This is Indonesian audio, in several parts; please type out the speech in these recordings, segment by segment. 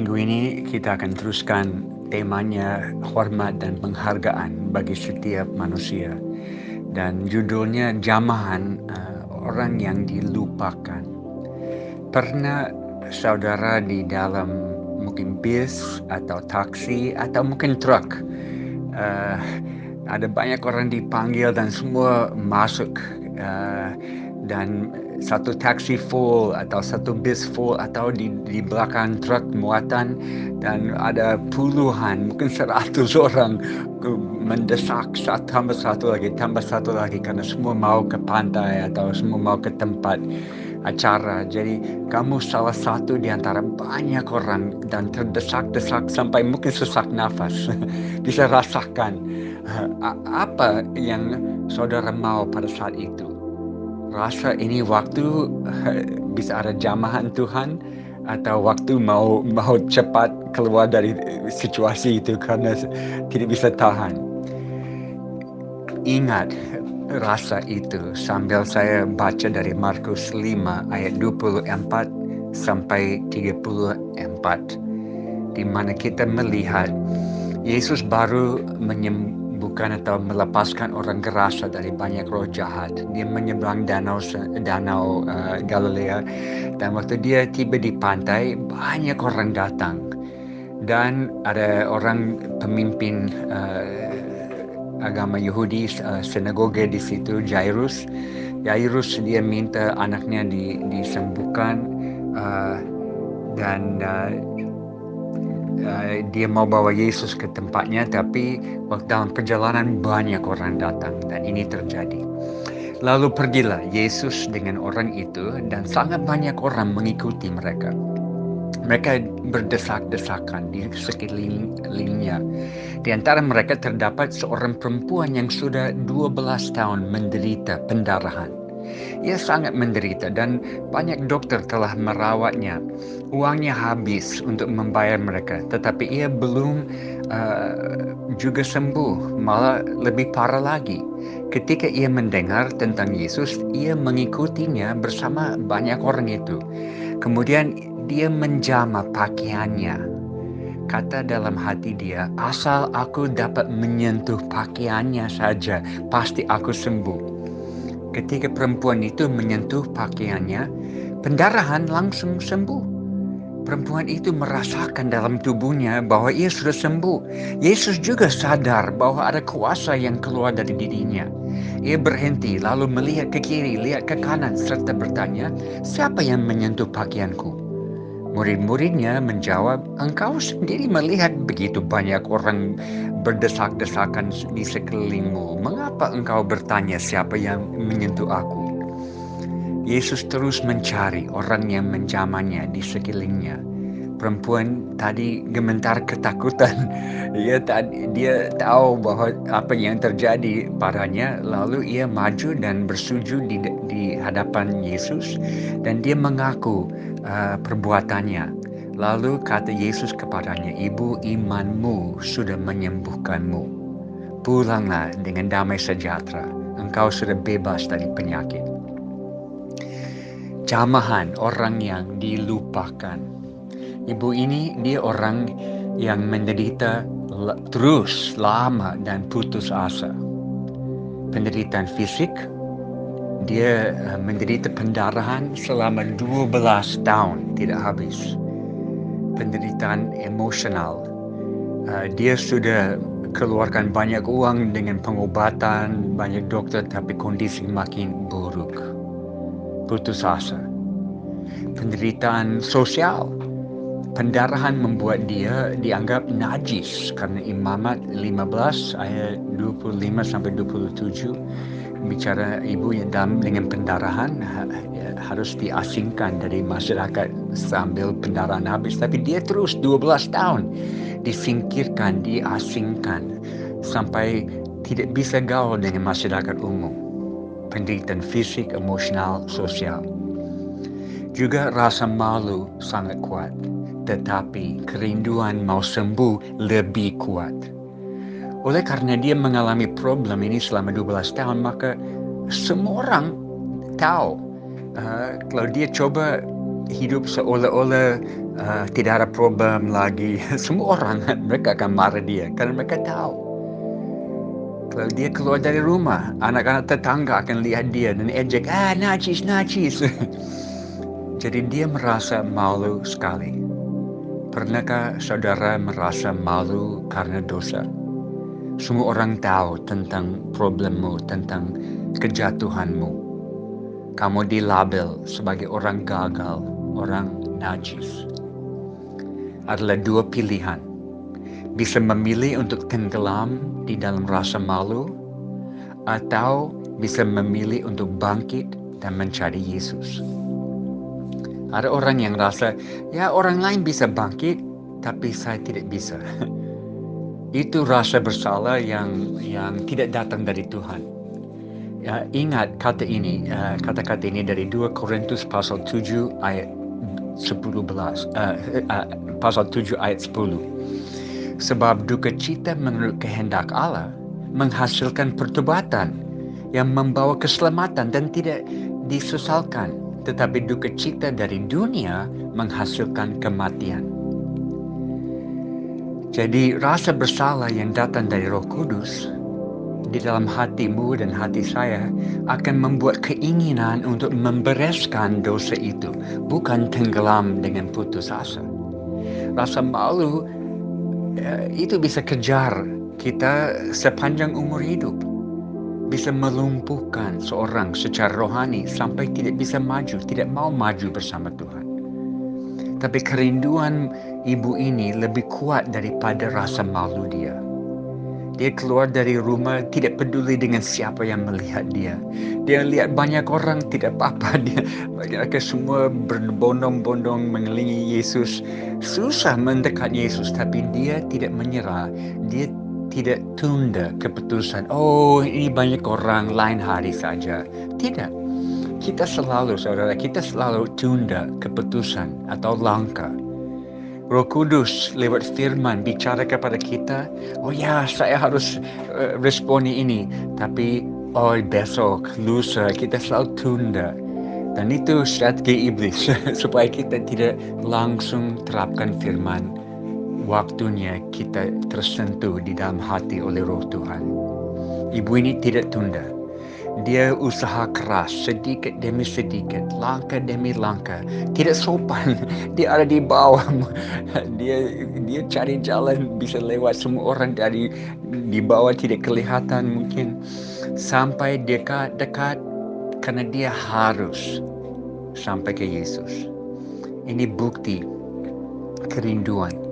Minggu ini kita akan teruskan temanya hormat dan penghargaan bagi setiap manusia. Dan judulnya jamahan orang yang dilupakan. Pernah saudara di dalam mungkin bis atau taksi atau mungkin truk, uh, ada banyak orang dipanggil dan semua masuk, dan satu taksi full atau satu bis full atau di belakang truk muatan dan ada puluhan mungkin 100 orang mendesak tambah satu lagi karena semua mau ke pantai atau semua mau ke tempat acara. Jadi kamu salah satu di antara banyak orang dan terdesak-desak sampai mungkin sesak nafas. Bisa rasakan apa yang saudara mau pada saat itu. Rasa ini waktu bisa ada jamahan Tuhan atau waktu mau cepat keluar dari situasi itu karena tidak bisa tahan. Ingat rasa itu sambil saya baca dari Markus 5 ayat 24 sampai 34, di mana kita melihat Yesus baru menyembuhkan atau melepaskan orang gerasa dari banyak roh jahat. Dia menyeberang danau Galilea, dan waktu dia tiba di pantai banyak orang datang dan ada orang pemimpin agama Yahudi, sinagoga di situ, Jairus dia minta anaknya disembuhkan, dan dia mau bawa Yesus ke tempatnya, tapi waktu dalam perjalanan banyak orang datang dan ini terjadi. Lalu pergilah Yesus dengan orang itu dan sangat banyak orang mengikuti mereka. Mereka berdesak-desakan di sekelilingnya. Di antara mereka terdapat seorang perempuan yang sudah 12 tahun menderita pendarahan. Ia sangat menderita dan banyak dokter telah merawatnya. Uangnya habis untuk membayar mereka, tetapi ia belum juga sembuh, malah lebih parah lagi. Ketika ia mendengar tentang Yesus, ia mengikutinya bersama banyak orang itu. Kemudian dia menjama pakaiannya. Kata dalam hati dia, asal aku dapat menyentuh pakaiannya saja, pasti aku sembuh. Ketika perempuan itu menyentuh pakaiannya, pendarahan langsung sembuh. Perempuan itu merasakan dalam tubuhnya bahwa ia sudah sembuh. Yesus juga sadar bahwa ada kuasa yang keluar dari dirinya. Ia berhenti lalu melihat ke kiri, lihat ke kanan serta bertanya, siapa yang menyentuh pakaianku? Murid-muridnya menjawab, engkau sendiri melihat begitu banyak orang berdesak-desakan di sekelilingmu. Mengapa engkau bertanya siapa yang menyentuh aku? Yesus terus mencari orang yang menjamahnya di sekelilingnya. Perempuan tadi gemetar ketakutan. Dia tahu bahwa apa yang terjadi padanya. Lalu ia maju dan bersujud di hadapan Yesus dan dia mengaku perbuatannya. Lalu kata Yesus kepadanya, ibu, imanmu sudah menyembuhkanmu. Pulanglah dengan damai sejahtera. Engkau sudah bebas dari penyakit. Jamahan, orang yang dilupakan. Ibu ini dia orang yang menderita terus lama dan putus asa. Penderitaan fisik, dia menderita pendarahan selama 12 tahun tidak habis. Penderitaan emosional, dia sudah keluarkan banyak uang dengan pengobatan, banyak dokter, tapi kondisi makin buruk. Putus asa. Penderitaan sosial, pendarahan membuat dia dianggap najis karena Imamat 15 ayat 25 sampai 27 bicara ibu yang dengan pendarahan harus diasingkan dari masyarakat sambil pendarahan habis, tapi dia terus 12 tahun disingkirkan, diasingkan sampai tidak bisa gaul dengan masyarakat umum. Penderitaan fisik, emosional, sosial. Juga rasa malu sangat kuat, tetapi kerinduan mau sembuh lebih kuat. Oleh karena dia mengalami problem ini selama 12 tahun, maka semua orang tahu kalau dia coba hidup seolah-olah tidak ada problem lagi. Semua orang mereka akan marah dia karena mereka tahu kalau dia keluar dari rumah, anak-anak tetangga akan lihat dia dan ejek, najis, najis. Jadi dia merasa malu sekali. Pernahkah saudara merasa malu karena dosa? Semua orang tahu tentang problemmu, tentang kejatuhanmu. Kamu dilabel sebagai orang gagal, orang najis. Adalah dua pilihan. Bisa memilih untuk tenggelam di dalam rasa malu, atau bisa memilih untuk bangkit dan mencari Yesus. Ada orang yang rasa, ya orang lain bisa bangkit, tapi saya tidak bisa. Itu rasa bersalah yang tidak datang dari Tuhan. Ya, ingat kata-kata ini dari 2 Korintus pasal 7 ayat 11, pasal 7 ayat 10. Sebab duka cita menurut kehendak Allah menghasilkan pertobatan yang membawa keselamatan dan tidak disesalkan, tetapi duka cita dari dunia menghasilkan kematian. Jadi rasa bersalah yang datang dari Roh Kudus di dalam hatimu dan hati saya akan membuat keinginan untuk membereskan dosa itu, bukan tenggelam dengan putus asa. Rasa malu itu bisa kejar kita sepanjang umur hidup. Bisa melumpuhkan seorang secara rohani sampai tidak bisa maju, tidak mau maju bersama Tuhan. Tapi kerinduan ibu ini lebih kuat daripada rasa malu dia. Dia keluar dari rumah tidak peduli dengan siapa yang melihat dia. Dia lihat banyak orang tidak apa-apa. Mereka semua berbondong-bondong mengelilingi Yesus. Susah mendekat Yesus, tapi dia tidak menyerah. Dia tidak tunda keputusan. Oh, ini banyak orang, lain hari saja. Tidak. Kita selalu tunda keputusan atau langkah. Roh Kudus lewat firman bicara kepada kita, oh ya saya harus responi ini, tapi besok, lusa, kita selalu tunda. Dan itu strategi iblis supaya kita tidak langsung terapkan firman. Waktunya kita tersentuh di dalam hati oleh Roh Tuhan. Ibu ini tidak tunda. Dia usaha keras sedikit demi sedikit, langkah demi langkah. Tidak sopan, dia ada di bawah. Dia cari jalan bisa lewat semua orang dari di bawah tidak kelihatan mungkin. Sampai dekat karena dia harus sampai ke Yesus. Ini bukti kerinduan.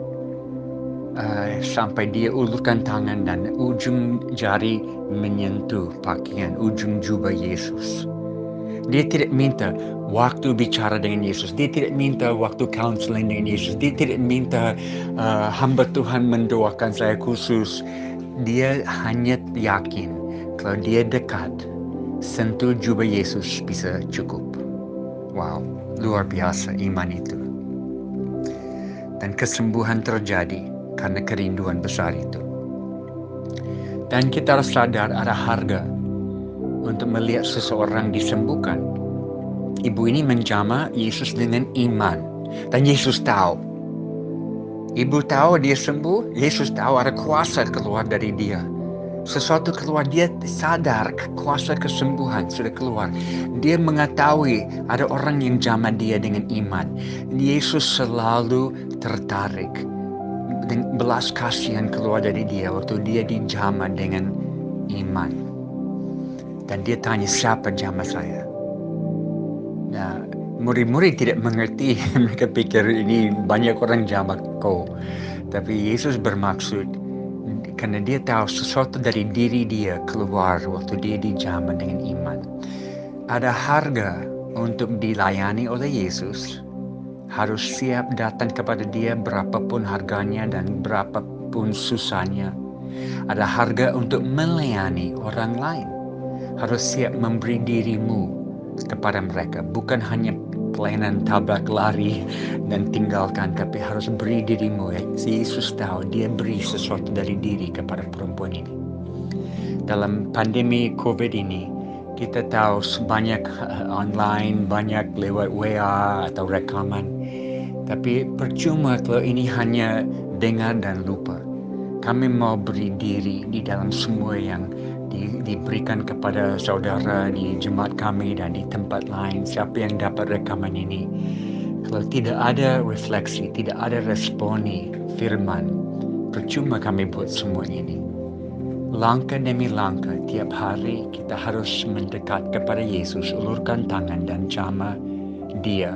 Sampai dia ulurkan tangan dan ujung jari menyentuh pakaian ujung jubah Yesus. Dia tidak minta waktu bicara dengan Yesus. Dia tidak minta waktu counseling dengan Yesus. Dia tidak minta hamba Tuhan mendoakan saya khusus. Dia hanya yakin kalau dia dekat, sentuh jubah Yesus bisa cukup. Wow, luar biasa iman itu. Dan kesembuhan terjadi karena kerinduan besar itu. Dan kita harus sadar ada harga untuk melihat seseorang disembuhkan. Ibu ini menjamah Yesus dengan iman. Dan Yesus tahu. Ibu tahu dia sembuh, Yesus tahu ada kuasa keluar dari dia. Sesuatu keluar, dia sadar kuasa kesembuhan sudah keluar. Dia mengetahui ada orang yang jamah dia dengan iman. Yesus selalu tertarik. Belas kasihan keluar dari dia waktu dia dijamah dengan iman. Dan dia tanya, siapa jamah saya? Nah, murid-murid tidak mengerti. Mereka pikir ini banyak orang jamah kau. Tapi Yesus bermaksud, karena dia tahu sesuatu dari diri dia keluar waktu dia dijamah dengan iman. Ada harga untuk dilayani oleh Yesus. Harus siap datang kepada dia berapapun harganya dan berapapun susahnya. Ada harga untuk melayani orang lain. Harus siap memberi dirimu kepada mereka. Bukan hanya pelayanan tabrak lari dan tinggalkan, tapi harus beri dirimu. Yesus tahu dia beri sesuatu dari diri kepada perempuan ini. Dalam pandemi COVID ini, kita tahu banyak online, banyak lewat WA atau rekaman. Tapi percuma kalau ini hanya dengar dan lupa. Kami mau beri diri di dalam semua yang diberikan kepada saudara di jemaat kami dan di tempat lain. Siapa yang dapat rekaman ini, kalau tidak ada refleksi, tidak ada responi firman, percuma kami buat semua ini. Langkah demi langkah, tiap hari kita harus mendekat kepada Yesus, ulurkan tangan dan jamah Dia.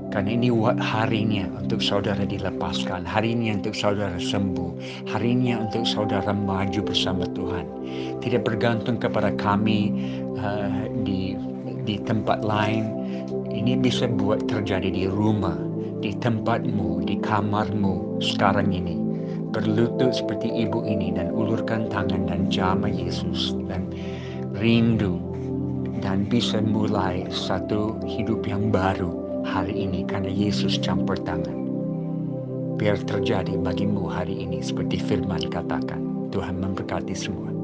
Karena ini harinya untuk saudara dilepaskan, harinya untuk saudara sembuh, harinya untuk saudara maju bersama Tuhan. Tidak bergantung kepada kami di tempat lain. Ini bisa buat terjadi di rumah, di tempatmu, di kamarmu sekarang ini. Berlutut seperti ibu ini dan ulurkan tangan dan jamah Yesus dan rindu dan bisa mulai satu hidup yang baru hari ini karena Yesus campur tangan. Biar terjadi bagimu hari ini seperti firman katakan. Tuhan memberkati semua.